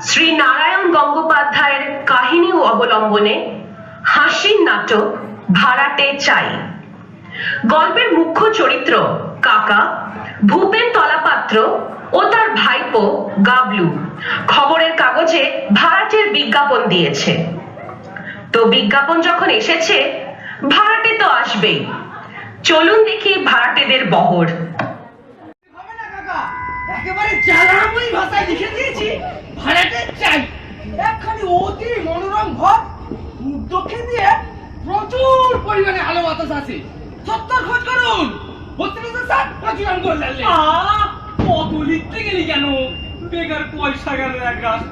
শ্রী নারায়ণ গঙ্গোপাধ্যায়ের কাহিনী অবলম্বনে হাসির নাটক ভাড়াটে চাই। গল্পের মুখ্য চরিত্র কাকা, ভূপেন তলাপাত্র ও তার ভাইপো গাবলু খবরের কাগজে ভাড়াটের বিজ্ঞাপন দিয়েছে। তো বিজ্ঞাপন যখন এসেছে, ভাড়াটে তো আসবেই। চলুন দেখি ভাড়াটেদের বহর। একেবারে জ্বালাময়ী ভাষায় লিখে দিয়েছি, ভাড়াটে চাই। একখানি অতি মনোরম ঘর, দক্ষিণ দিয়ে প্রচুর পরিমাণে আলো বাতাস আছে। সত্তর খোঁজ করুন, 32,7 করলেন। কত লিখতে গেলি কেন? বেকার পয়সা গেল এক রাত।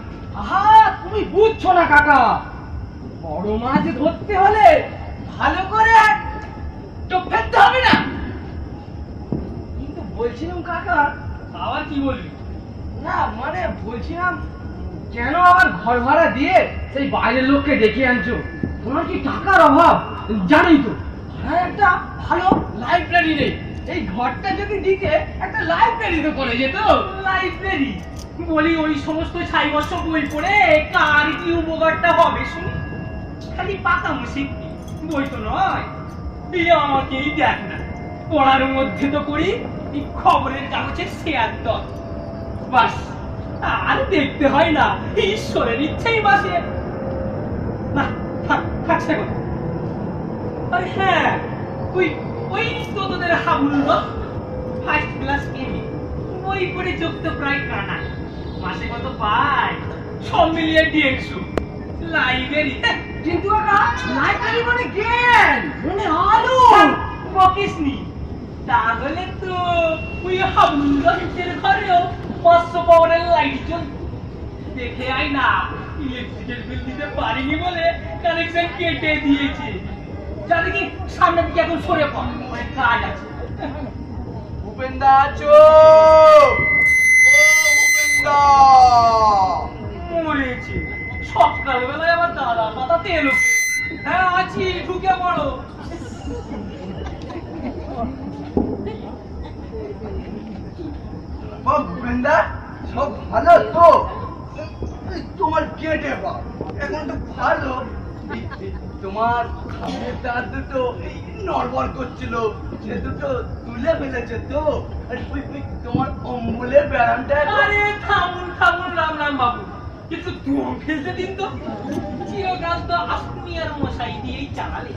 আহা, তুমি বুঝছো না কাকা, বড় মাছ ধরতে হলে ভালো করে টোপ ফেলতে হবে না। কিন্তু বলছিলাম কাকা, আবার কি বলবি? না মানে বলছিলাম, কেন আবার ঘর ভাড়া দিয়ে সেই বাইরের লোককে ডেকে আনছো? তোমার কি টাকার অভাব? জানোই তো ভাড়া একটা ভালো লাইব্রেরি নেই। এই ঘরটা যদি দিতে একটা লাইব্রেরি তো করে যেত। লাইব্রেরি বলি, ওই সমস্ত ছাইবর্ষ বই পড়ে কার কি উপকারটা হবে শুনি? খালি পাতামো শিখবি, বই তো নয়। দিয়ে আমাকেই দেখ না, পড়ার মধ্যে তো করি এই খবরের কাগজের শেয়ার দল, বাস। আর দেখতে হয় না, ঈশ্বরের ইচ্ছেই বাসে না। আচ্ছা কথা, আরে হ্যাঁ, ওই ওই তো তোদের হাবুল ফার্স্ট ক্লাস এমএ বই পড়ে চোখ তো প্রায় কানা। মাসে কত পায়? সব মিলিয়ে 150। লাইব্রেরি কিন্তু লাইব্রেরি মানে জ্ঞান, মানে আলো। বকিসনি, তাহলে তো ওই হাবুলের ঘরেও 500 পাওয়ারের লাইট জ্বলত। দেখে আই না, ইলেকট্রিকের বিল দিতে পারিনি বলে কানেকশন কেটে দিয়েছে। যা দেখি সামনের দিকে এখন সরে পড়, অনেক কাজ আছে। ভূপেন্দা আছো? ও ভূপেন্দা, মরেছে সকালবেলায় আবার দাদা পাতাতে এলো। হ্যাঁ আছি, ঢুকে পড়ো। ভূপেন্দা, সব ভালো তো? তোমার কেটে বা এখন তো ভালো। তোমার খামের দাঁত দুটো নড়বড় করছিল, সে দুটো তুলে ফেলেছে তো? তোমার অম্বলের ব্যায়ামটা আরে থামুন থামুন রাম রাম বাবু, কিন্তু তুম ফেলতে দিন তো। চিরকাল তো আপনি আর মশাই দিয়েই চালালে,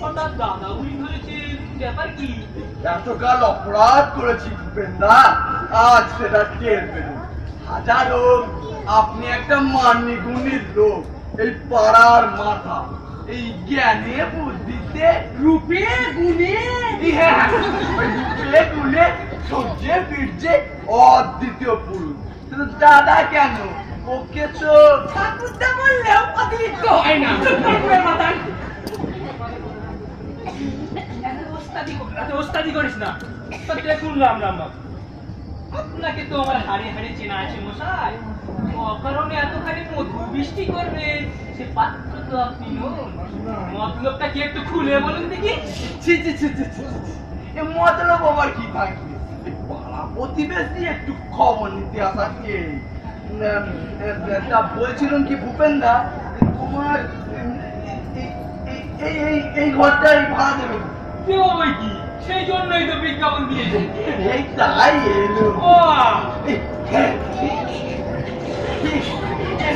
হঠাৎ দাদা উনি ধরেছে, ব্যাপার কি? এতকাল অপরাধ করেছি ভূপেন্দা, আজ সেটা টের পেলুম। হাজার হোক, আপনি একটা মান্যি গুণীর লোক, এই পাড়ার মাথা, এই জ্ঞানে বুদ্ধিতে রূপে গুণে, রূপে গুণে সূর্যে বীর্যে অদ্বিতীয় পুরুষ। কিন্তু দাদা কেন, ওকে তো ঠাকুরদা বললেও অতিরিক্ত হয় না। ওস্তাদি করিস না। দেখুন রাম রাম বাবু, আপনাকে তো আমার হাড়ে হাড়ে চেনা আছে মশাই। অকারণে এতখানি মধু বৃষ্টি করবে সে পাত্র তো আপনি নন। মতলবটা কি একটু খুলে বলুন দেখি। ছি ছি ছি ছি ছি, এ মতলব আবার কি থাকবে? পাড়া প্রতিবেশী একটু খবর নিতে আসা কে? তা বলছিলাম কি ভূপেন্দা, তোমার এই ঘরটাই ভাড়া দেবে? দেবো বই কি, সেই জন্যই তো বিজ্ঞাপন দিয়েছে। এই তাই এলো। ও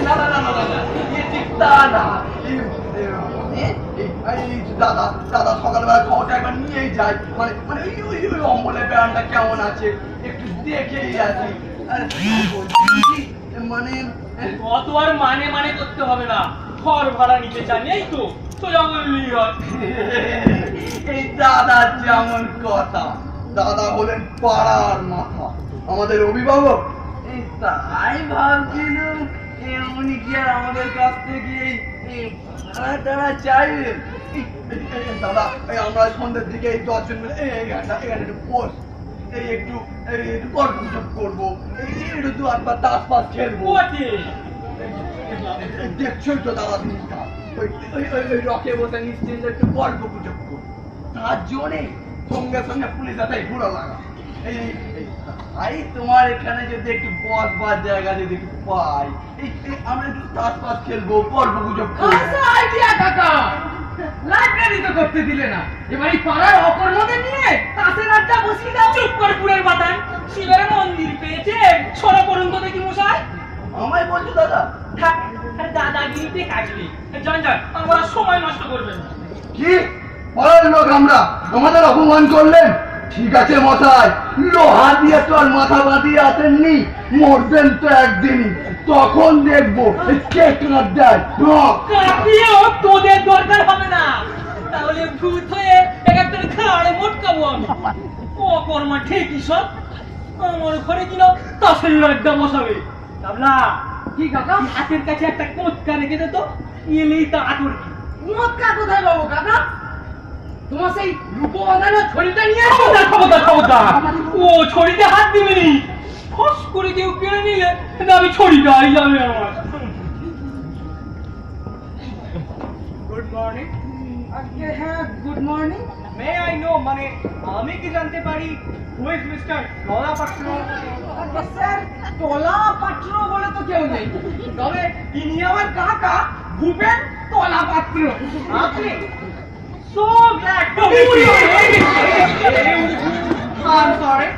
না না না না না, ঠিক তা না। দাদা দাদা সকালবেলা খবরটা একবার নিয়েই যায়, মানে মানে ওই অম্বলের ব্যায়ামটা কেমন আছে একটু দেখেই আসি। মানে অত আর মানে মানে করতে হবে না। ঘর ভাড়া নিতে চান, এই তো সোজা বললেই হয়। এই দাদার যেমন কথা, দাদা হলেন পাড়ার মাথা, আমাদের অভিভাবক। এই তাই ভাবছিলাম, উনি কি আর আমাদের কাছ থেকে ভাড়া টাড়া চাইবেন? দাদা, আমরা সন্ধ্যের দিকে এই 10 জন মিলে এখানে একটু বস, একটু গল্প করবো, একটু 2-8 তাস পাস খেলবো। দেখছোই তো দাদা, দিনটা ওই রকে বসে নিশ্চিন্তে একটু গল্প গুজব করবো। তার জন্যে সঙ্গে সঙ্গে পুলিশ আসাই ঘুরো লাগা। ভাই তোমার এখানে যদি একটু বসবার জায়গা যদি একটু পাই, আমরা একটু তাস খেলবো, গল্প গুজব করবো। আইডিয়া কাকা, লাইব্রেরি তো করতে দিলে না, এবার এই পাড়ার অকর্মদের নিয়ে তাসের আড্ডা বসিয়ে দাও। চুপ করে পুরের বাতান, শিবের মন্দির পেয়েছে, ছড়া পড়ুন তো দেখি মশাই। আমায় বলছো দাদা? থাক, আর দাদাগিরিতে কাজলি। জান জান, আমরা সময় নষ্ট করবেন না। কি পাড়ার লোক আমরা, আমাদের অপমান করলেন? ঠিক আছে মশাই, লোহা দিয়ে তো আর মাথা বাঁধিয়ে আসেননি, মরবেন তো একদিনই, তখন দেখবো কে কেনার দেয়। কাটিও তোদের দরকার হবে না, তাহলে ভূত হয়ে এক একটা ঘাড়ে মোটকাবো আমি। ও কর্মা ঠিকই সব, আমার ঘরে কিনা তাসের আড্ডা বসাবে। কাবলা, কি কাকা? হাতের কাছে একটা কোটকা রেখে দে তো, এলেই তা আটর। মক্কা কোথায় পাবো কাকা? তোমার সেই রূপ বাঁধানো ছড়িটা নিয়ে এসো। খবরদার, ও ছড়িতে হাত দিবি নি, ফস করে কেউ কেড়ে নিলে আমি ছড়িটাই যাবে আমার। Good morning. আজকে হ্যাঁ, good morning. May I know, মানে আমি কি জানতে পারি হু ইজ মিস্টার ললা পাত্র? স্যার, তলা পাত্র বলে তো কেউ নেই, তবে ইনি আমার কাকা ভূপেন তলা পাত্র। আপনি? So glad to meet you. I'm sorry.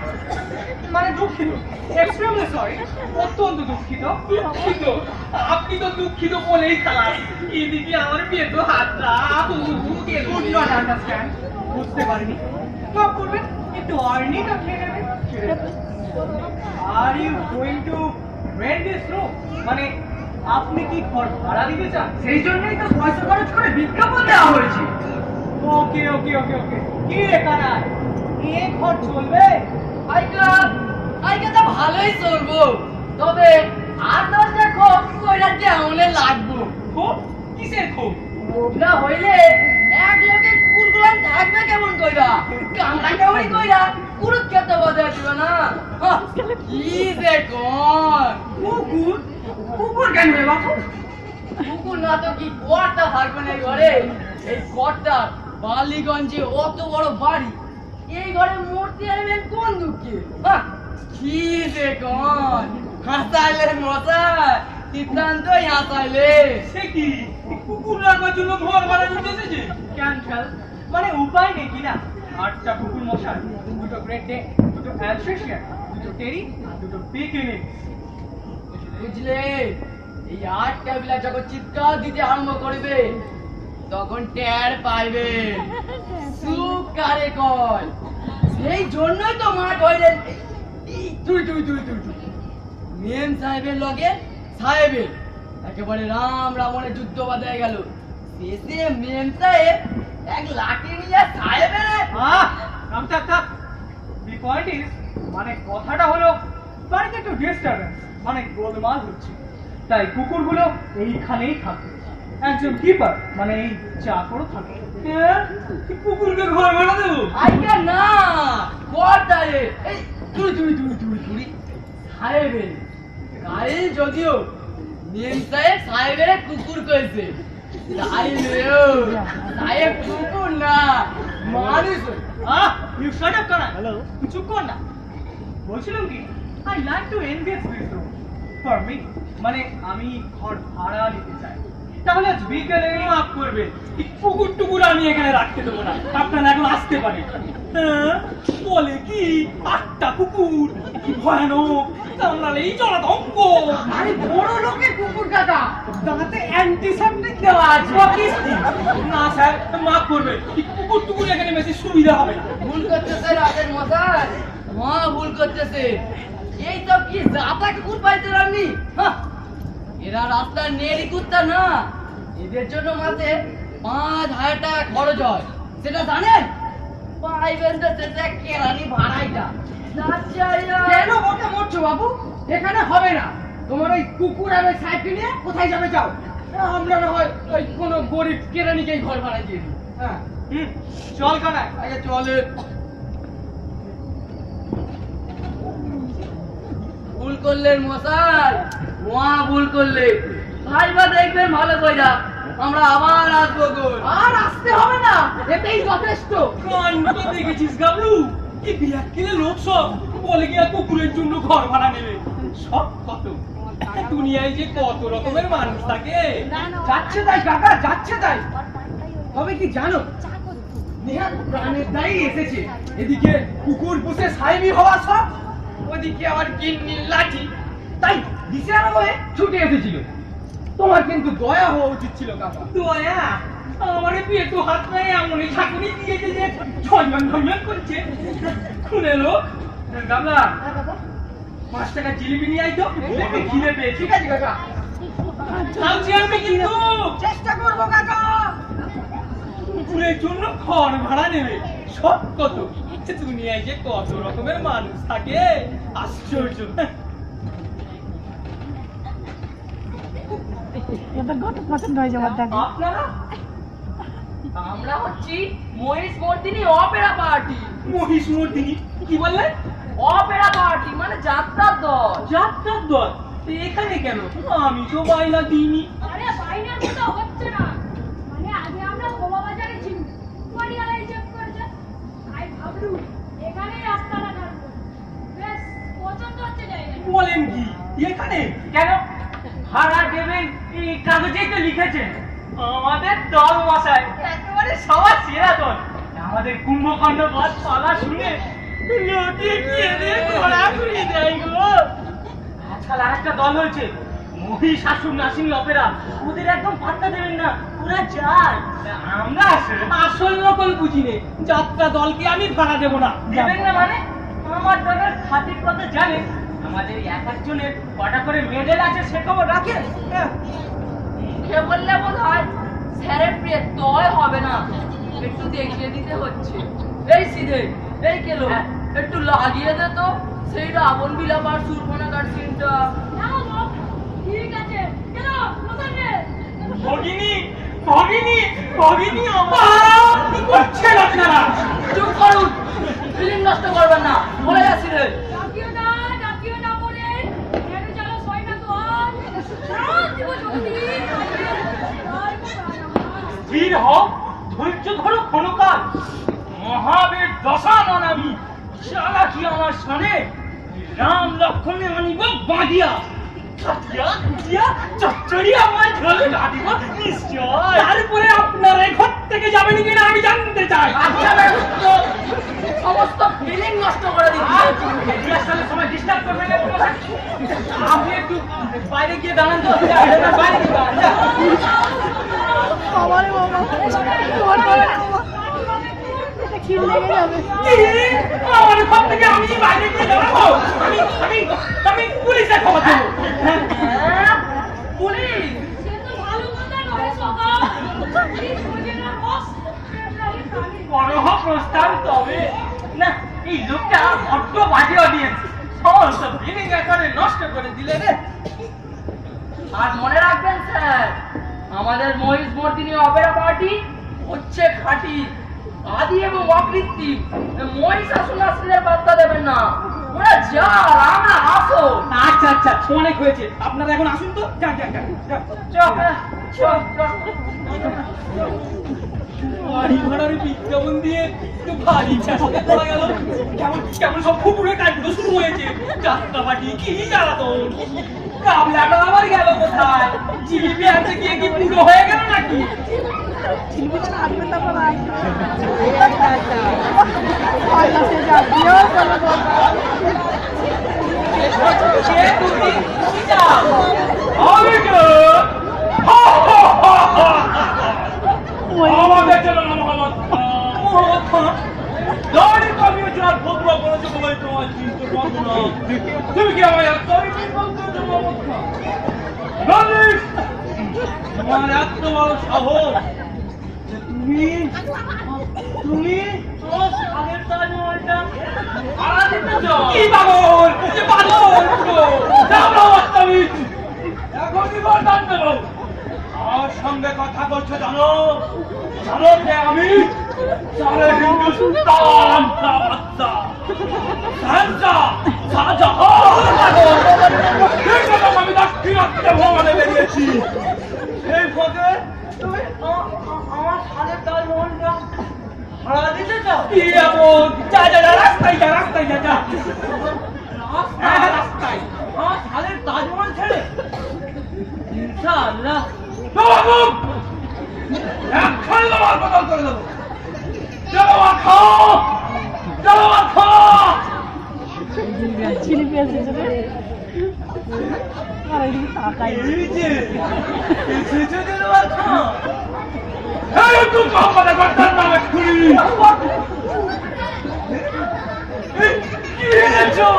মানে দুঃখিত, এক্সট্রিমলি সরি, অত্যন্ত দুঃখিত। আপনি তো দুঃখিত বলেই খালাই, এদিকে আমার বিয়ে তো হাতটা গুড নট আন্ডারস্ট্যান্ড, বুঝতে পারিনি। মাফ করবেন, একটু আর্নি আপনি নেবেন। Are you going to rent this room? মানে আপনি কি ঘর ভাড়া দিতে চান? সেই জন্যই তো পয়সা খরচ করে বিজ্ঞাপন দেওয়া হয়েছে। ওকে ওকে ওকে ওকে, কি রে কানাই, এ ঘর চলবে? আইকা তো ভালোই চলবো, তবে আর 10টা খোপ কইরা কেমনে লাগবো? খুব কিসের খুব? না হইলে এক লোকে কুকুরগুলান থাকবে কেমন কইরা? কামড়া কামড়ি কইরা কুরুক্ষেত্র বাজায় দিবে না? হাহ, কি যে কোন কুকুর? কুকুর কেন রে বাপু? কুকুর না তো কি কোয়ারটা থাকবে না এই ঘরে? এই কোয়ারটা বালিগঞ্জে অত বড় বাড়ি, এই ঘরে মূর্তি আনবেন কোন দুঃখে? হাহ, কি যে কোন হাসাইলে মশাই, সিদ্ধান্তই হাসাইলে। সে কি কুকুর রাখার জন্য ঘর ভাড়া দিতে এসেছে? ক্যান্সেল, মানে উপায় নেই কি না? 8টা কুকুর মশাই, 2টো গ্রেট ডে, 2টো অ্যালসেশিয়ান, 2টো টেরি, 2টো পিকিনিক। বুঝলে, এই 8টা বিলা যখন চিৎকার দিতে আরম্ভ করবে তখন টের পাইবে সুখ কারে কয়। সেই জন্যই তো মাঠ হইলেন তুই তুই তুই তুই তুই মেম সাহেবের লগে সাহেবের একেবারে রাম রাবণের যুদ্ধ বাঁধায় গেল। শেষে মেম সাহেব এক লাঠি নিয়ে সাহেবের থাক থাক থাক, দি পয়েন্ট ইজ, মানে কথাটা হলো বাড়িতে একটু ডিস্টারবেন্স, মানে গোলমাল হচ্ছে, তাই কুকুরগুলো এইখানেই থাকবে। একজন কিপার মানে এই চাকরও থাকে। কুকুরকে ঘর ভাড়া দেবো? আইকা না কোয়ার্টারে এই তুই তুই তুই তুই তুই সাহেবের গায়ে যদিও মেম সাহেব সাহেবের কুকুর কইছে, তাইলেও সাহেব কুকুর না মানুষ। ইউ শাট আপ কানা, হ্যালো, চুপ কর না। বলছিলাম কি, I like to engage this room for me, মানে আমি ঘর ভাড়া নিতে চাই। তাহলে আজ বিকেলে মাফ করবে, এই কুকুর টুকুর আমি এখানে রাখতে দেবো না, আপনারা এখন আসতে পারে। বলে কি 8টা কুকুর, কি ভয়ানক, কামড়ালেই জলাতঙ্ক। আরে বড় লোকের কুকুর কাকা, তাতে অ্যান্টিসেপ্টিক দেওয়া আছে। না স্যার, মাফ করবে, এই কুকুর টুকুর এখানে বেশি সুবিধা হবে না। ভুল করতেছে রাজের মশাই, ভুল করতেছে। এই সব কি জাতা কুকুর পাইতে আপনি? এরা রাস্তার নেড়ি কুত্তা না, এদের জন্য মাসে 5,000 টাকা খরচ হয়, সেটা জানেন? পাইবেন তো সেটা কেরানি ভাড়াইটা। কেন মোটা মরছো বাবু? এখানে হবে না। তোমার ওই কুকুর আর ওই সাইকেল নিয়ে কোথায় যাবে যাও, আমরা না হয় ওই কোনো গরিব কেরানিকেই ঘর ভাড়া দিয়ে দিই। হ্যাঁ, চল কানা, আগে চলে। ভুল করলেন মশাই, ভুল করলে ভাইবা দেখবেন ভালো কইরা, আমরা আবার আসবো গো। আর আসতে হবে না, এটাই যথেষ্ট। কাণ্ড দেখেছিস গাবলু, এই বিরাট কিলে লোক সব বলে গিয়া কুকুরের জন্য ঘর ভাড়া নেবে। সব কত দুনিয়ায় যে কত রকমের মানুষ থাকে। যাচ্ছে তাই কাকা, যাচ্ছে তাই। তবে কি জানো, নেহাত প্রাণের দায়ী এসেছে। এদিকে কুকুর পুষে সাহেবি হওয়া সব, ওদিকে আবার গিন্নির লাঠি। তাই দিশেহারা হয়ে ছুটে এসেছিল। তোমার কিন্তু দয়া হওয়া উচিত ছিল কাকা। দয়া আমারে পেটু হাত নাই এমনই ঝাঁকুনি দিয়েছে যে ঝনঝন ঝনঝন করছে। খুলে লোক গামলা 5 টাকা জিলিপি নিয়ে আইতো, দেখে খিদে পেয়েছে। ঠিক আছে কাকা, খাওছি আমি কিন্তু। চেষ্টা করবো কাকা। কুকুরের জন্য ঘর ভাড়া নেবে। সব কত দুনিয়ায় যে কত রকমের মানুষ থাকে, আশ্চর্য। আপনারা আমরা হচ্ছি মহিষ মর্দিনী অপেরা পার্টি। মহিষ মর্দিনী কি বললেন? অপেরা পার্টি মানে যাত্রার দল। যাত্রার দল এখানে কেন? আমি তো বাইনা দিইনি। আরে বাইনার মতো হচ্ছে না, মানে আগে আমরা গোমা বাজারে ছিলাম, পরিয়ালাই চেক করেছে, তাই ভাবলুম এখানেই আপনারা থাকবো। বেশ পছন্দ হচ্ছে জায়গা। বলেন কি এখানে কেন ভাড়া দেবেন? এই কাগজেই তো লিখেছেন আমাদের দল মশাই একেবারে সবার সেরা দল। আমাদের কুম্ভকর্ণ বধ পালা শুনে লোকে গিয়ে ঘোড়া ঘুরি দেয় গো। আজকাল আরেকটা দল হয়েছে মহিষাসুর নাসিনী অপেরা। ওদের একদম পাত্তা দেবেন না, ওরা যায়। আমরা আসল নকল বুঝি নে। যাত্রা দলকে আমি ভাড়া দেবো না। দেবেন না মানে? আমার দলের খাতির কথা জানেন। আমাদের এক একজনের কটা করে মেডেল আছে সে খবর রাখেন? মুখে বললে বোধ হয় স্যারের প্রিয় তয় হবে না, একটু দেখিয়ে দিতে হচ্ছে। এই সিধে, এই কেলো, একটু লাগিয়ে দে তো সেই রাবণ বিলাপার সুরপনাকার সিনটা। না গো, ঠিক আছে, কেন কোথায় রে? ভগিনী ভগিনী ভগিনী আমার কি করছেন আপনারা? চুপ করুন, ফিল্ম নষ্ট করবেন না, বলে যাচ্ছি রে। ডাকিও না বলে, কেন চলো সই না তো আর। সারা দিব জলদি। স্থির হও, ধৈর্য ধরো ক্ষণকাল। মহাবীর দশানন আমি, চালাকি আমার সনে। রাম লক্ষ্মণে আনিব বাঁধিয়া, কাটিয়া কুটিয়া চচ্চড়িয়া আমার ঝোলে কাটিব নিশ্চয়। তারপরে আপনারা এই ঘর থেকে যাবেন কিনা আমি জানতে চাই। আচ্ছা বেশ, তো সমস্ত ফিলিং নষ্ট করে দিচ্ছি। রিহার্সালের সময় ডিস্টার্ব করবেন না কোনো। আপনি একটু বাইরে গিয়ে দাঁড়ান তো। বাইরে গিয়ে দাঁড়ান, যা। কি? আমার ঘর থেকে আমি বাইরে গিয়ে দাঁড়াবো? আমি পুলিশে খবর দেবো। হ্যাঁ, পুলিশ? সে তো ভালো কথা নয় সদা। পুলিশ বোঝে না বস। বড় প্রস্তাব তবে না, এই লোকটা বড্ড বাজে অডিয়েন্স। সমস্ত ফিলিং একেবারে নষ্ট করে দিলে রে। আর মনে রাখবেন স্যার, আমাদের মহিষ মর্দিনী অপেরা পার্টি হচ্ছে খাঁটি, আদি এবং অকৃত্রিম। মহিষাসুর নাসিনীদের পাত্তা দেবেন না, ওরা জাল, আমরা আসল। আচ্ছা আচ্ছা, অনেক হয়েছে। আপনারা এখন আসুন তো। যান যান যান, চল, চল, চল। বাড়ি ভাড়ার বিজ্ঞাপন দিয়ে একটু ভারী চাষে পড়া গেল। কেমন কেমন সব কুকুরের কাজগুলো শুরু হয়েছে। যাত্রা পাটি কি জ্বালাতন। কামলাটা আবার গেল কোথায়? জিলিপি আছে গিয়ে কি পুরো হয়ে গেল নাকি? সে তুমি কি যাও? আমি তো আমাদের জন্য মোহাম্মদ খান দাড়ি কামিয়ে যার ভদ্র করেছে বলে তোমার চিন্তা করবো না। তুমি কি আমার দাড়ি বলতে মোহাম্মদ খান? মালিক, তোমার এত বড় সাহস যে তুমি তোমার আগের তাজমহলটা ভাড়া দিতে চাও? কি পাগল? যে পাগল পুরো। যাও না বাস্তবিক, এখনই বর্তমান দেবো। আমার সঙ্গে কথা বলছো জানো? জানো যে আমি সারা হিন্দুস্তান का বাচ্চা, শাহজাহান, শাহজাহান। এই কথা আমি দাক্ষিণাত্যে ভ্রমণে বেরিয়েছি। এই ফাঁকে তুমি আমার সাদের তাজমহলটা ভাড়া দিতে চাও? কি এমন? যা যা যা, রাস্তায় যা, রাস্তায় যা, যা। আল্লাহ বাবু একখানে তোমার বদল করে দেবো। চলো আর খাও, চলো আর খাও। এই যে এসেছে চলো আর খাও। এই তো মোহাম্মদ গর্দান নাম এক্ষুনি। কি এনেছো?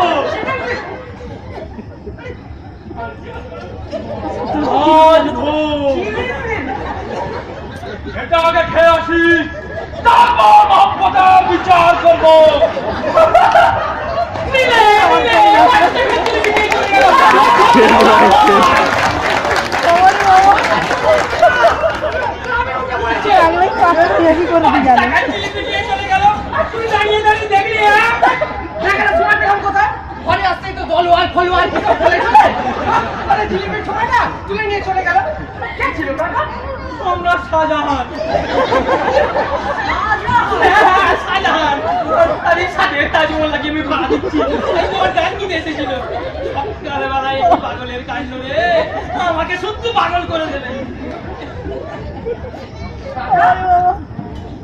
এটা আগে খেয়ে আসি, তারপর মোহাম্মদের বিচার করবো। ঘরে আসতেই তো দলোয়ার ফলোয়ার কি সব চলে গেলে। আরে জিলিপির সময়টা তুলে নিয়ে চলে গেল। কে ছিল কাকা? আমরা শাহজাহান। শাহজাহান আরে সাথে তাজমহল লাগিয়ে আমি ভাড়া দিচ্ছি। তোমার গান কিনে এসেছিল। সকালে বেলায় একটু পাগলের কাণ্ড রে, আমাকে শুধু পাগল করে দেবে।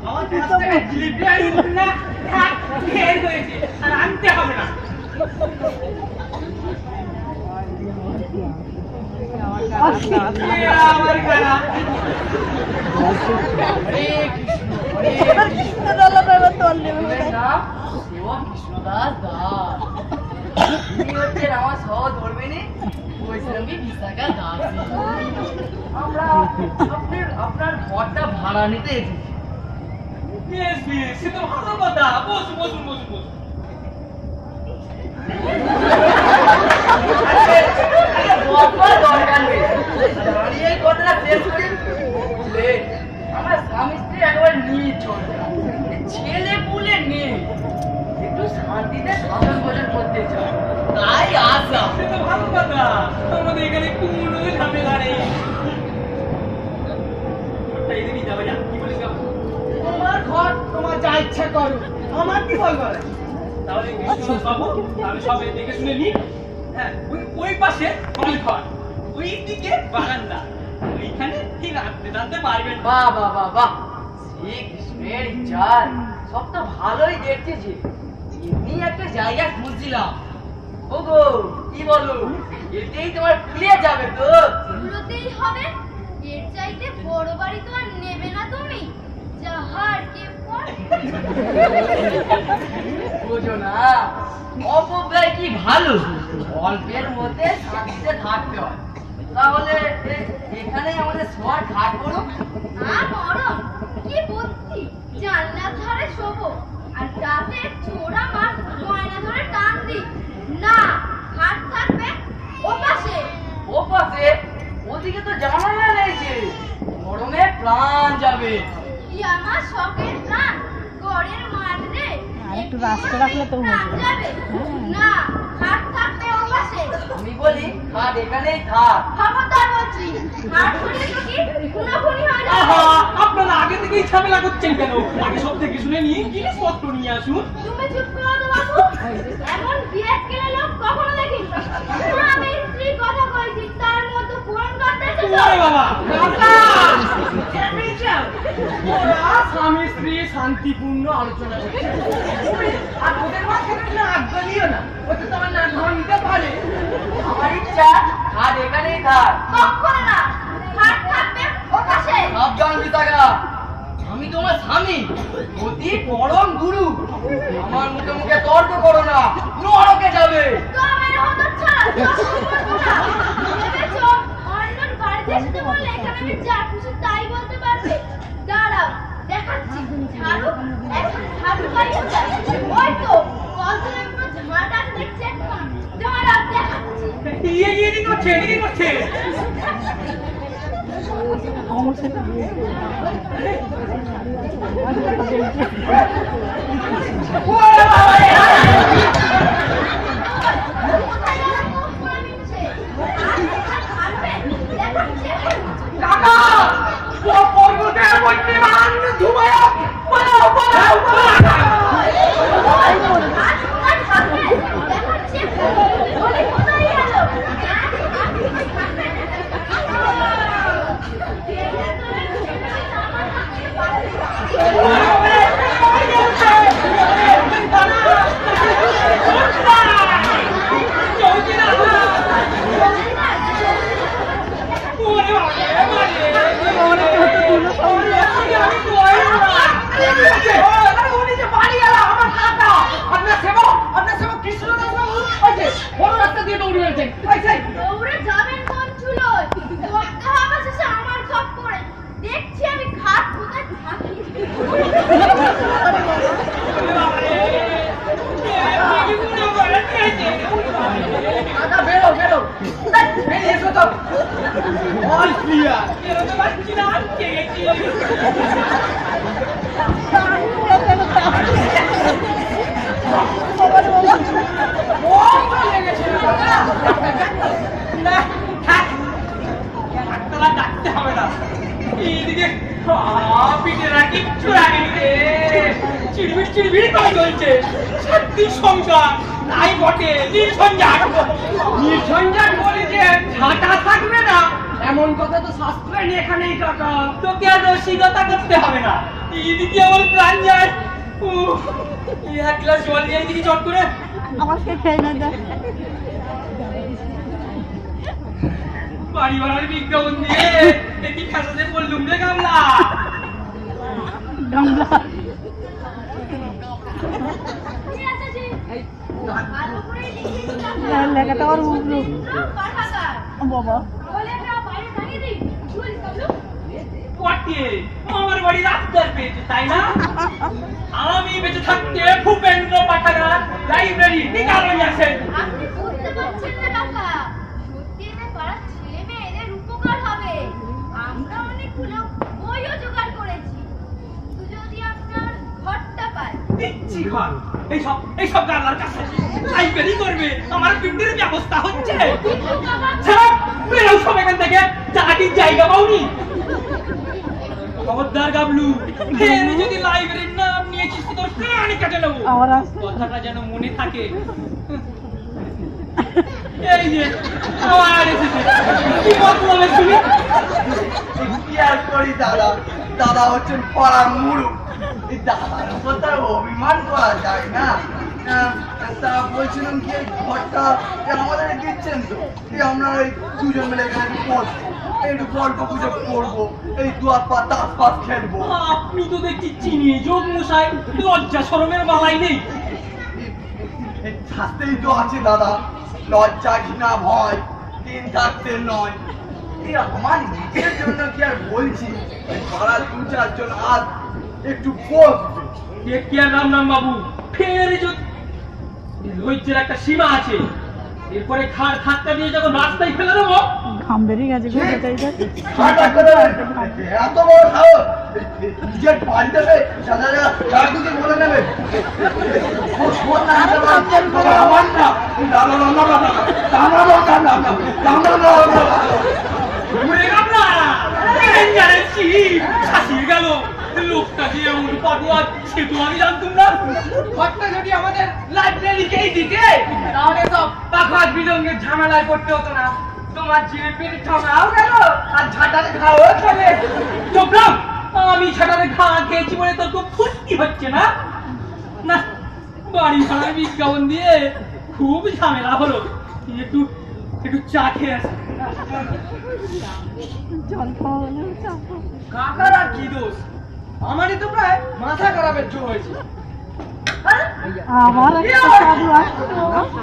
আমার কাছ থেকে জিলিপি আনবেন না, থাক, ঢের হয়েছে, আর আনতে হবে না। আমার গানা হরে কৃষ্ণ হরে কৃষ্ণ নাম সেবা কৃষ্ণদাস দাস। তিনি হচ্ছেন আমার সহধর্মিণী বৈষ্ণবী বিশাখা দাস। আমরা আপনার ঘরটা ভাড়া নিতে এসেছি। বেশ বেশ, সে তো ভালো কথা। বসুন বসুন বসুন বসুন। বসবার দরকার নেই, দাঁড়িয়ে এই কথাটা শেষ করি। বুঝলেন, আমরা স্বামী স্ত্রী একেবারে নির্জন, ছেলে পুলে নেই, একটু শান্তিতে শাসন ভোজন করতে চাই, তাই আসা। সে তো ভালো কথা। আমাদের এখানে কোনো ঝামেলা নেই। ওটা এদিকে যাবে না, কি বলিস বাবু? তোমার ঘর তোমার যা ইচ্ছা করো, আমার কি ভয় করে? তাহলে কৃষ্ণ বাবু, আমি সব দেখে শুনে নিই। হ্যাঁ, ওই পাশে হল ঘর, ওই দিকে বারান্দা, ওইখানে ঠিক রাখতে পারবেন। বাহ বাহ বাহ বাহ, শ্রীকৃষ্ণের চাল সব তো ভালোই দেখছি যে, এমনি একটা জায়গা খুঁজছিলাম। ওগো কি বলো, এতেই তোমার ফুলিয়ে যাবে তো? পুরোতেই হবে। এর চাইতে বড় বাড়ি তো আর নেবে না তুমি। যাহার কে পর বোঝো না, অপব্যয় কি ভালো, অল্পের মধ্যে শান্তিতে থাকতে হয়। তাহলে এখানেই আমাদের শোয়ার খাট করুক। আর মরম কি বুদ্ধি, জানলার ধারে শোবো আর রাতে চোরা মার গয়না ধরে টান দি। না, হাত থাকবে ওপাশে। ও পাশে ওদিকে তো জানালা নেই যে, গরমে প্রাণ যাবে। কি আমার শখের প্রাণ, গড়ের মাঠ রে। একটু রাস্তা রাখলে তো প্রাণ হতো। যাবে। না, হাত থাকবে ওপাশে। আমি বলি খাট এখানেই থাক। খবরদার বলছি, হাত ধরে কি খুনাখুনি হয়ে আহা, যাবে। আপনারা আগে থেকেই ঝামেলা করছেন কেন? আগে সব দেখে শুনে নিয়ে জিনিসপত্র নিয়ে আসুন। তুমি চুপ করো তো বাবু। এমন বিয়ে কেলে লোক কখনো দেখিনি। আমি স্ত্রী কথা কইছি, তার মধ্যে ফোন করতেছে তো। ওরে বাবা, ওরা স্বামী স্ত্রী শান্তিপূর্ণ আলোচনা করছে। তুমি আর ওদের মাঝখানে নাক গলিও না, ও তো তোমার নাক নিতে পারে। আমার ইচ্ছা খাট এখানেই থাক। কখনো না, হাত থাকবে ওপাশে। সাবধান বিতাগা, আমি তোমার স্বামী, অতি পরম গুরু। আমার মুখে মুখে তর্ক করো না, নরকে যাবে। তোমার হতো ছাড়া করবো না। ভেবেছো অন্যের বাড়িতে এসে বললে এখানে আমি যা খুশি তাই বলতে পারবে? দাঁড়াও, দেখাচ্ছি। ঝাড়ু, এখন ঝাড়ু পাইয়ে যায়। ওই তো কলতলের উপর ঝাঁটা দেখছে। দাঁড়াও, দেখাচ্ছি। এদিকে করছে, এদিকে করছে। কোথায় গেল মুখ করে নিচ্ছে? হাঁটবে, দেখাচ্ছি এখন। কাকা, ও পর্বতের মধ্যে মান ধুমায়া, পালাও পালাও পালাও। আর হাঁটবে, দেখাচ্ছি এখন। বলি কোথায় গেল? হ্যাঁ? হাঁটবে, দেখাচ্ছি। তো অল ক্লিয়ার। বেরোতে পারছি না, আটকে গেছি। না, থাক। ডাক্তার আর ডাকতে হবে না। এইদিকে পিঠেরা কিচ্ছু লাগেনি রে। চিড়বিড় চিড়বিড় করে চলছে। সত্যি সংসার তাই বটে, নির্ঝঞ্ঝাট। নির্ঝঞ্ঝাট বলে যে ঝাঁটা থাকবে না এমন কথা তো শাস্ত্রে নেই এখানেই কাকা। তোকে আর রসিকতা করতে হবে না। এইদিকে আমার প্রাণ যায়। এই এক গ্লাস জল দিয়ে এইদিকে চট করে। আমাকে খেয়ে না দেয় বাড়ি ভাড়ার বিজ্ঞাপন দিয়ে একটি খাসাতে বললুম রে গামলা। গামলা ঠিক আছে জি ভালো করে লিখে লেখাটা আর উঠলো পাঠাগার বাবা বলে আমরা বাইরে দাঁড়িয়ে দিই চল কাবলু পটে আমার বাড়ি রাস্তার পেয়েছে তাই না? আমি বেঁচে থাকতে ভূপেন্দ্র পাঠাগার লাইব্রেরি নিকালই আসেন। আপনি বুঝতে পারছেন না কাকা সত্যি এতে পাড়ার ছেলে মেয়েদের উপকার হবে আমরা অনেকগুলো বইও জোগাড় করেছি শুধু যদি আপনার ঘরটা পায় দিচ্ছি ঘর। এইসব গালার কাছে লাইব্রেরি করবে আমার পিন্ডির ব্যবস্থা হচ্ছে। কিন্তু কাকা ছাড়, বেরো সব এখান থেকে। চাকরির জায়গা পাওনি। খবরদার গাবলু, ফের যদি লাইব্রেরির নাম নিয়েছিস তো তোর প্রাণী কেটে নেবো। আমার আসতে কথাটা যেন মনে থাকে। এই যে আবার এসেছে। কি মতলবে শুনি? কি আর করি দাদা, দাদা হচ্ছেন পাড়ার মুরুখ। এই দাদার উপর তার অভিমান করা যায় না। তা বলছিলাম কি এই ঘরটা আমাদের দিচ্ছেন তো আমরা ওই দুজন মিলে এখানে একটু বসবো, একটু গল্প গুজব করবো, এই দুয়ার পা তাস পাস খেলবো। আপনি তো দেখছি চিনিয়ে যোগ মশাই, লজ্জা শরমের বালাই নেই। এই শাস্তেই তো আছে দাদা, লজ্জা ঘৃণা ভয় দিন থাকতে নয়। এই আমার নিজের জন্য কি আর বলছি, পাড়ার দু চারজন আজ একটু বসবে। কি আর রাম বাবু, ফের যদি লজ্জার একটা সীমা আছে। এরপরে খাট ধাক্কা দিয়ে যখন রাস্তায় ফেলে দেবো। ঘাম বেরিয়ে গেছে গো বেটাই গেছে এত বড় সাহস, নিজের বাড়িতে সারাদিকে বলে নেবে আমার না ঘুরে গামলা, ডেঞ্জারের শিপ শাসিয়ে গেল। লোকটা যে এমন পাটুয়া সে তো আমি জানতাম না। ঘরটা যদি আমাদের লাইব্রেরিকেই দিতে তাহলে সব পাখাত বিলঙ্গের ঝামেলায় পড়তে হতো না। তোমার জিলিপির ঝামেলাও গেল আর ঝাঁটার খাওয়া খেলে। চোপলাম, আমি ছাটারে ঘা খেয়েছি বলে তোর খুব ফুর্তি হচ্ছে না? না, বাড়ি ভাড়ার বিজ্ঞাপন দিয়ে খুব ঝামেলা হলো। একটু একটু চা খেয়ে আসি। জল খাওয়া হলো চাপ। কাকার আর কি দোষ, আমারই তো প্রায় মাথা খারাপের জো হয়েছে। আমার একটা সাধু আসতো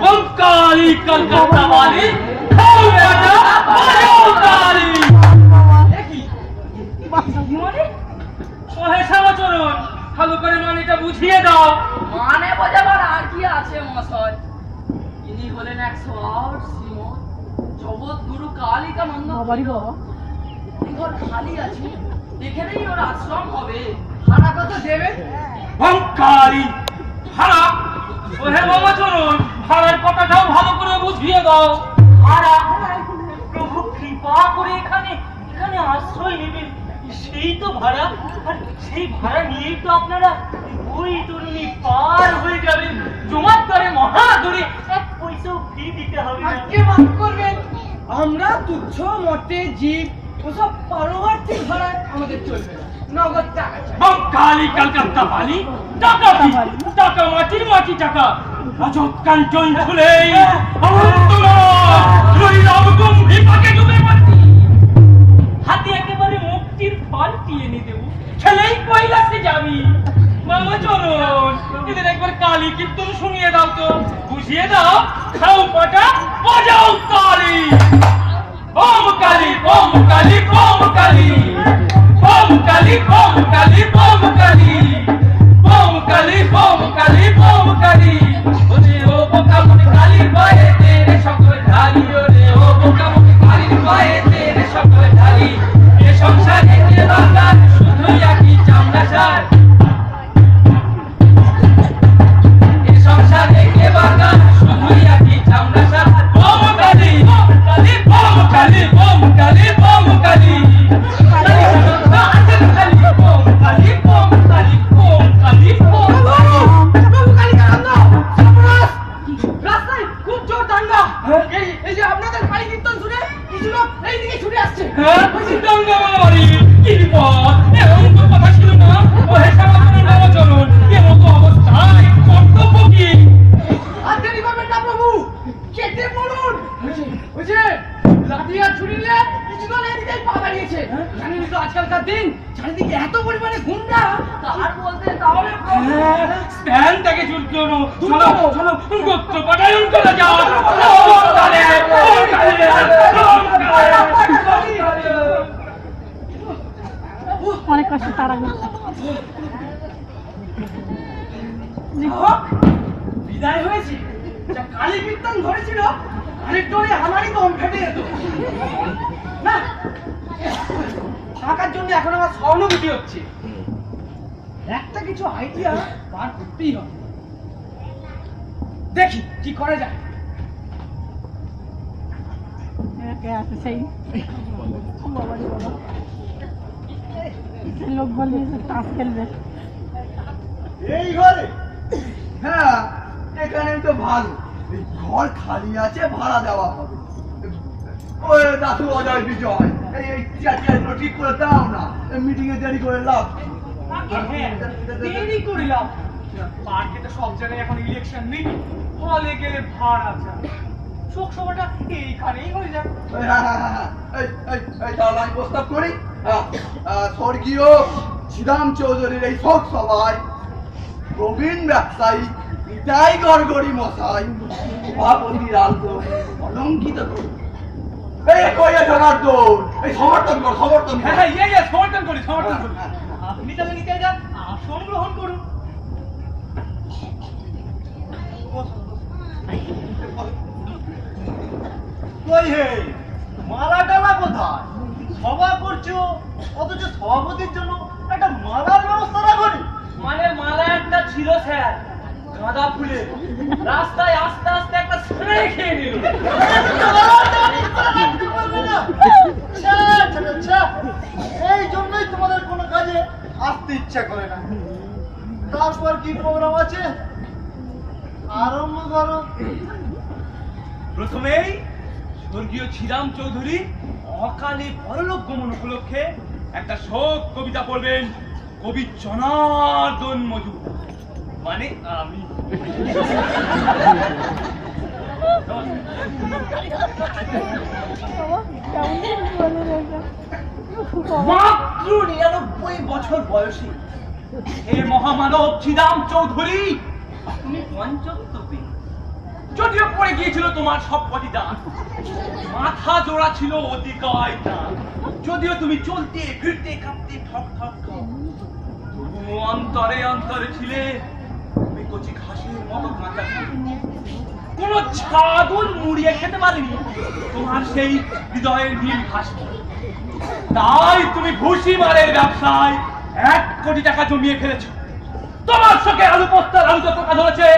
ওম কালী কলকাতা वाली খাও বেটা বাজাও তালি। দেখি মানে ওহে সমাচরণ ভালো করে মানেটা বুঝিয়ে দাও। মানে বোঝাবার আর কি আছে মহাশয়, ইনি হলেন 108 শ্রীমৎ জগৎগুরু কালিকানন্দ। বাবারি বাবা এই ঘর খালি আছে, এখানেই ওর আশ্রম হবে। ভাড়া কত দেবেন? ওম কালী ভাড়া, ওহে সমাচরণ ভাড়ার কথাটাও ভালো করে বুঝিয়ে দাও। ভাড়া প্রভু কৃপা করে এখানে এখানে আশ্রয় নেবেন, সেই তো ভাড়া। আর সেই ভাড়া নিয়েই তো আপনারা ওই তরুণী পার হয়ে যাবেন। জমাদ্দারে মহাদরে এক পয়সাও ফি দিতে হবে না। আজকে মাফ করবেন, আমরা তুচ্ছ মতে জীব ওসব পারমার্থিক ভাড়া আমাদের চলবে না, নগদ টাকা চাই। ওম কালী কলকাতা वाली টাকা কি? টাকা মাটি টাকা রাজত কাঞ্চন ছুলেই বিপাকে ডুবে পড়ছি। হাতে একেবারে মুক্তির ফল টিয়ে দেবো, খেলেই কৈলাসে যাবি। মামা চরণ এদের একবার কালী কীর্তন শুনিয়ে দাও তো, বুঝিয়ে দাও। খাও পাটা বাজাও তালি। ওম কালী ওম কালী ওম কালী ওম কালী ওম কালী ওম কালী ওম কালী ওম কালী ওম কালী। ওরে ও বোকা মুখে কালী বাইরে তেরে সকল ঢালি। ওরে ও বোকা মুখে কালীর কীর্তন শুনে কিছু লোক এইদিকে ছুটে আসছে। হ্যাঁ গঙ্গা বাড়ি কি বিপদ, এমন তো কথা ছিল না। ও হে সনাতন নবচরণ, এমন তো অবস্থায় কর্তব্য কি? আর দেরি করবেন না প্রভু, কেটে পড়ুন। বুঝে লাঠি আর ছুরি নিয়ে কিছু লোক এদিকে পা বাড়িয়েছে। জানেন তো আজকালকার দিন চারিদিকে এত পরিমাণে গুন্ডা, তার বলতে তাহলে প্রভু স্ট্যান্ডটাকে চুলকিও না। চলো চলো গোত্র পাঠায়ন করে যাও। তাহলে অনেক কষ্ট তারা করছে। বিদায় হয়েছে। যা কালী কীর্তন ধরেছিল আরেকটু হলে আমারই দম ফেটে যেত। না, টাকার জন্য এখন আমার সহানুভূতি হচ্ছে। একটা কিছু আইডিয়া বার করতেই হবে। দেখি কি করা যায়। কে আছে সেই বাবারে বাবা, লোক বললি তাস খেলবে। এই ঘরে? হ্যাঁ, এখানে তো ভালো। এই ঘর খালি আছে, ভাড়া দেওয়া হবে। ওই দাদু অজয় বিজয়, এই চেয়ারগুলো ঠিক করে দাও না, মিটিং এ দেরি করে লাভ কি? হ্যাঁ দেরি করিলাম। পার্কে তো সব জায়গায় এখন ইলেকশন নেই, হলে গেলে ভাড়া যায়। শোক সভাটা এইখানেই হয়ে যাবে। তাহলে আমি প্রস্তাব করি, স্বর্গীয় শ্রীরাম চৌধুরীর এই শোক সভায় প্রবীণ ব্যবসায়ী নিতাই গড়গড়ি মশাই সভাপতির আলতো অলঙ্কিত করুন। এই কইয়া জনার্দন, এই সমর্থন কর, সমর্থন কর। হ্যাঁ ইয়ে সমর্থন করি, সমর্থন করি। আপনি তাহলে নিতে যান, আসন গ্রহণ করুন। কই হে মালা টালা কোথায়? সভা করছো অথচ সভাপতির জন্য একটা মালার ব্যবস্থা রাখনি। মানে মালা একটা ছিল স্যার, গাঁদা ফুলের। রাস্তায় আস্তে আস্তে একটা ছেড়ে খেয়ে নিল। এই জন্যই তোমাদের কোনো কাজে আসতে ইচ্ছা করে না। তারপর কি প্রোগ্রাম আছে আরম্ভ করো। প্রথমেই স্বর্গীয় শ্রীরাম চৌধুরী অকালে পরলোক গমন উপলক্ষে একটা শোক কবিতা পড়বেন কবি জনার্দন মজুমদার, মানে আমি। মাত্র 99 বছর বয়সী হে মহামানব শ্রীরাম চৌধুরী, তুমি পঞ্চত্বপী। যদিও পড়ে গিয়েছিল তোমার সব কটি দাঁত, মাথা জোড়া ছিল অতিকায় দাঁত। যদিও তুমি চলতে ফিরতে কাঁপতে ঠক ঠক ঠক, তবুও অন্তরে অন্তরে ছিলে তুমি কচি ঘাসের মতো কাঁচা। কোন ছাগল মুড়িয়ে খেতে পারেনি তোমার সেই হৃদয়ের নীল ঘাস। তাই তুমি ভুসি মারের ব্যবসায় 1 কোটি টাকা জমিয়ে ফেলেছো। তোমার চোখে আলু পোস্তার আলু তো পোকা ধরেছে,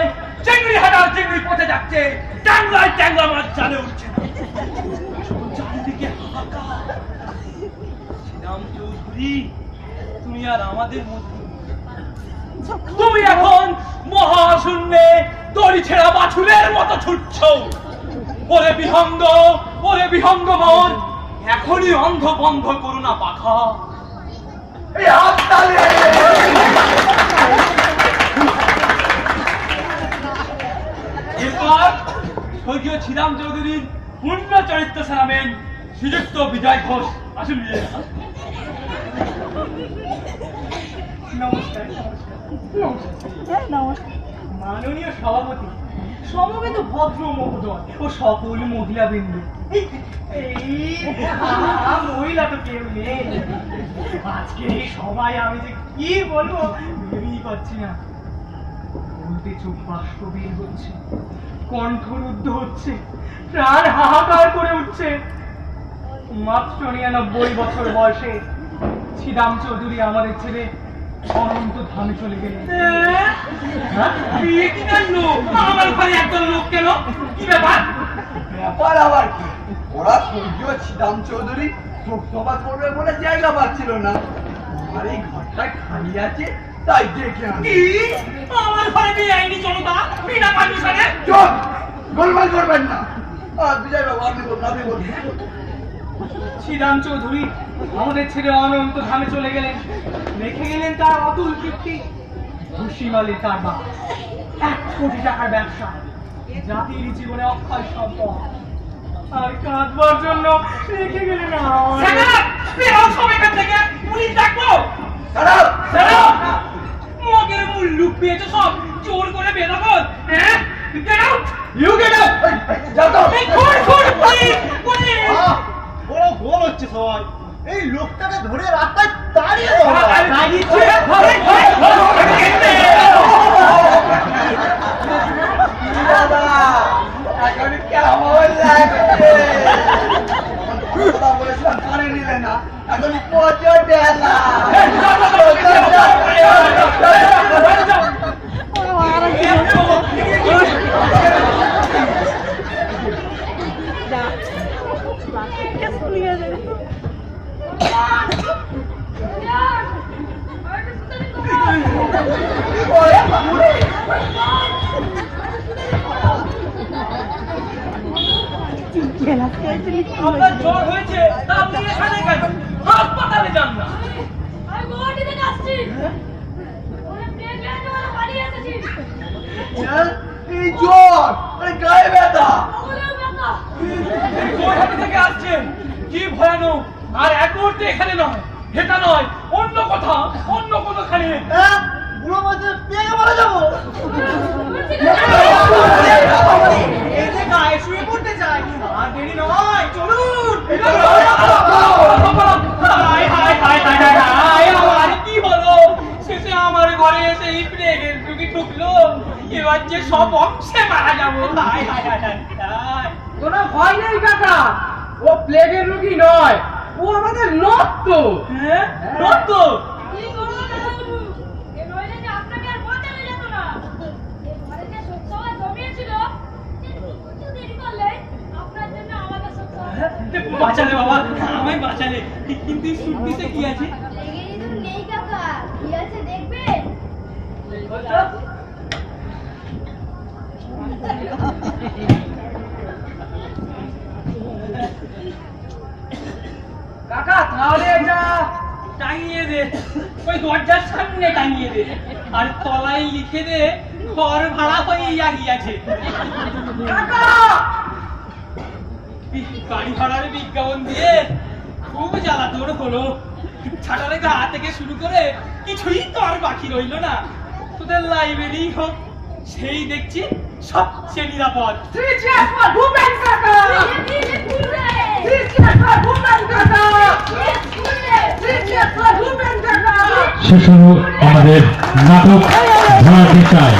চিংড়ি হাজার চিংড়ি পচে যাচ্ছে, ট্যাংরায় ট্যাংরা মাছ জালে উঠছে না। চারিদিকে হাহাকার। শ্রীরাম চৌধুরী, তুমি আর আমাদের মধ্যে নেই। তুমি এখন মহাশূন্যে দড়ি ছেঁড়া বাছুরের মতো ছুটছ। ওরে বিহঙ্গ মন, এখনই অন্ধ বন্ধ করো না পাখা। এই হাততালি। এরপর স্বর্গীয় শ্রীরাম চৌধুরীর পূর্ণ চরিত্র শোনাবেন শ্রীযুক্ত বিজয় ঘোষ। আসুন বিজয়। নমস্কার। নমস্কার। মাননীয় সভাপতি, সমবেত ভদ্র মহোদয় ও সকল মহিলাবৃন্দ। মহিলা তো কেউ নেই আজকে এই সবাই। আমি যে কি বলবো ভেবেই পাচ্ছি না। বলতে চোখ বাষ্প বের হচ্ছে, কণ্ঠরুদ্ধ হচ্ছে, প্রাণ হাহাকার করে উঠছে। মাত্র 99 বছর বয়সে শ্রীরাম চৌধুরী আমাদের ছেড়ে অনন্ত ধামে চলে গেলেন। কি কাণ্ড! আমার ঘরে একদল লোক কেন? কি ব্যাপার? ব্যাপার আবার কি? ওরা স্বর্গীয় শ্রীরাম চৌধুরী শোকসভা করবে বলে জায়গা পাচ্ছিল না, আর এই ঘরটা খালি আছে তাই ডেকে আনি। কি? আমার ঘরে বেআইনি জনতা বিনা পারমিশনে? চুপ! গোলমাল করবেন না। বিজয় বাবু আপনি বলুন, আপনি বলুন। শ্রীরাম চৌধুরী আমাদের ছেড়ে অনন্ত ধামে চলে গেলেন, রেখে গেলেন তার অতুল কীর্তি। ভুসিমালি তার বাপ, 1 কোটি টাকার ব্যবসা, জাতির জীবনে অক্ষয় সম্পদ, আর কাঁদবার জন্য রেখে গেলেন থেকে পুলিশ ডাকবো। মগের মুল্লুক পেয়েছো সব, জোর করে বেরোবো। হ্যাঁ, get out! You get out! যাও তো। বড় গোল হচ্ছে সবাই। এই লোকটাকে ধরে রাস্তায় দাঁড়িয়ে দাদা, এখন কেমন লাগছে? কথা বলেছিলাম কানে নিলে না, এখন প্রচুর ডেলা। আপনার জ্বর হয়েছে, তা আপনি এখানে কেন? হাসপাতালে যান না। আমি গুয়াহাটি থেকে আসছি। ওরা প্রেগন্যান্ট হয়ে বাড়ি এসেছি। এই জ্বর, গায়ে ব্যথা। ওগুলোও ব্যথা। গুয়াহাটি থেকে আসছেন, কি ভয়ানক। আর এক মুহূর্তে এখানে নয়, এটা নয়, অন্য কোথাও, অন্য কোনোখানে। বুড়ো মাঝে পেয়ে মারা যাবো। এই যে গায়ে শুয়ে পড়তে চাই, আর দেরি নয়, চলুন। হায় হায় হায় হায় হায় হায়, আমার কি হলো? শেষে আমার ঘরে এসে এই প্লেগের রোগী ঢুকলো, এবার যে সব অংশে মারা যাবো। হায় হায় হায় হায় হায়। কোনো ভয় নেই কাকা, ও প্লেগের রোগী নয়, ও আমাদের নর্ত। হ্যাঁ, রক্ত। কি করবো দাদাবাবু? এ নইলে যে আপনাকে আর বাঁচানো যেত না। এ ঘরে যে শোকসভা জমিয়েছিল, একটু দেরি করলে আপনার জন্য আমাদের শোকসভা। বাঁচালে বাবা, আমায় বাঁচালে। কিন্তু এই সুটকেসে কি আছে? লেগে ইঁদুর নেই কাকা, কি আছে দেখবেন? কাকা তাহলে এটা টাঙিয়ে দে, ওই দরজার সামনে টাঙিয়ে দে, আর তলায় লিখে দে ঘর ভাড়া হয়ে গিয়েছে। গাড়ি ভাড়ার বিজ্ঞাপন দিয়ে খুব জ্বালাতন হলো। ছাটারে গা থেকে শুরু করে কিছুই তো আর বাকি রইলো না। তোদের লাইব্রেরি হোক, সেই দেখছি সবচেয়ে নিরাপদ। শেষ হলো আমাদের নাটক ভাড়াতে চাই।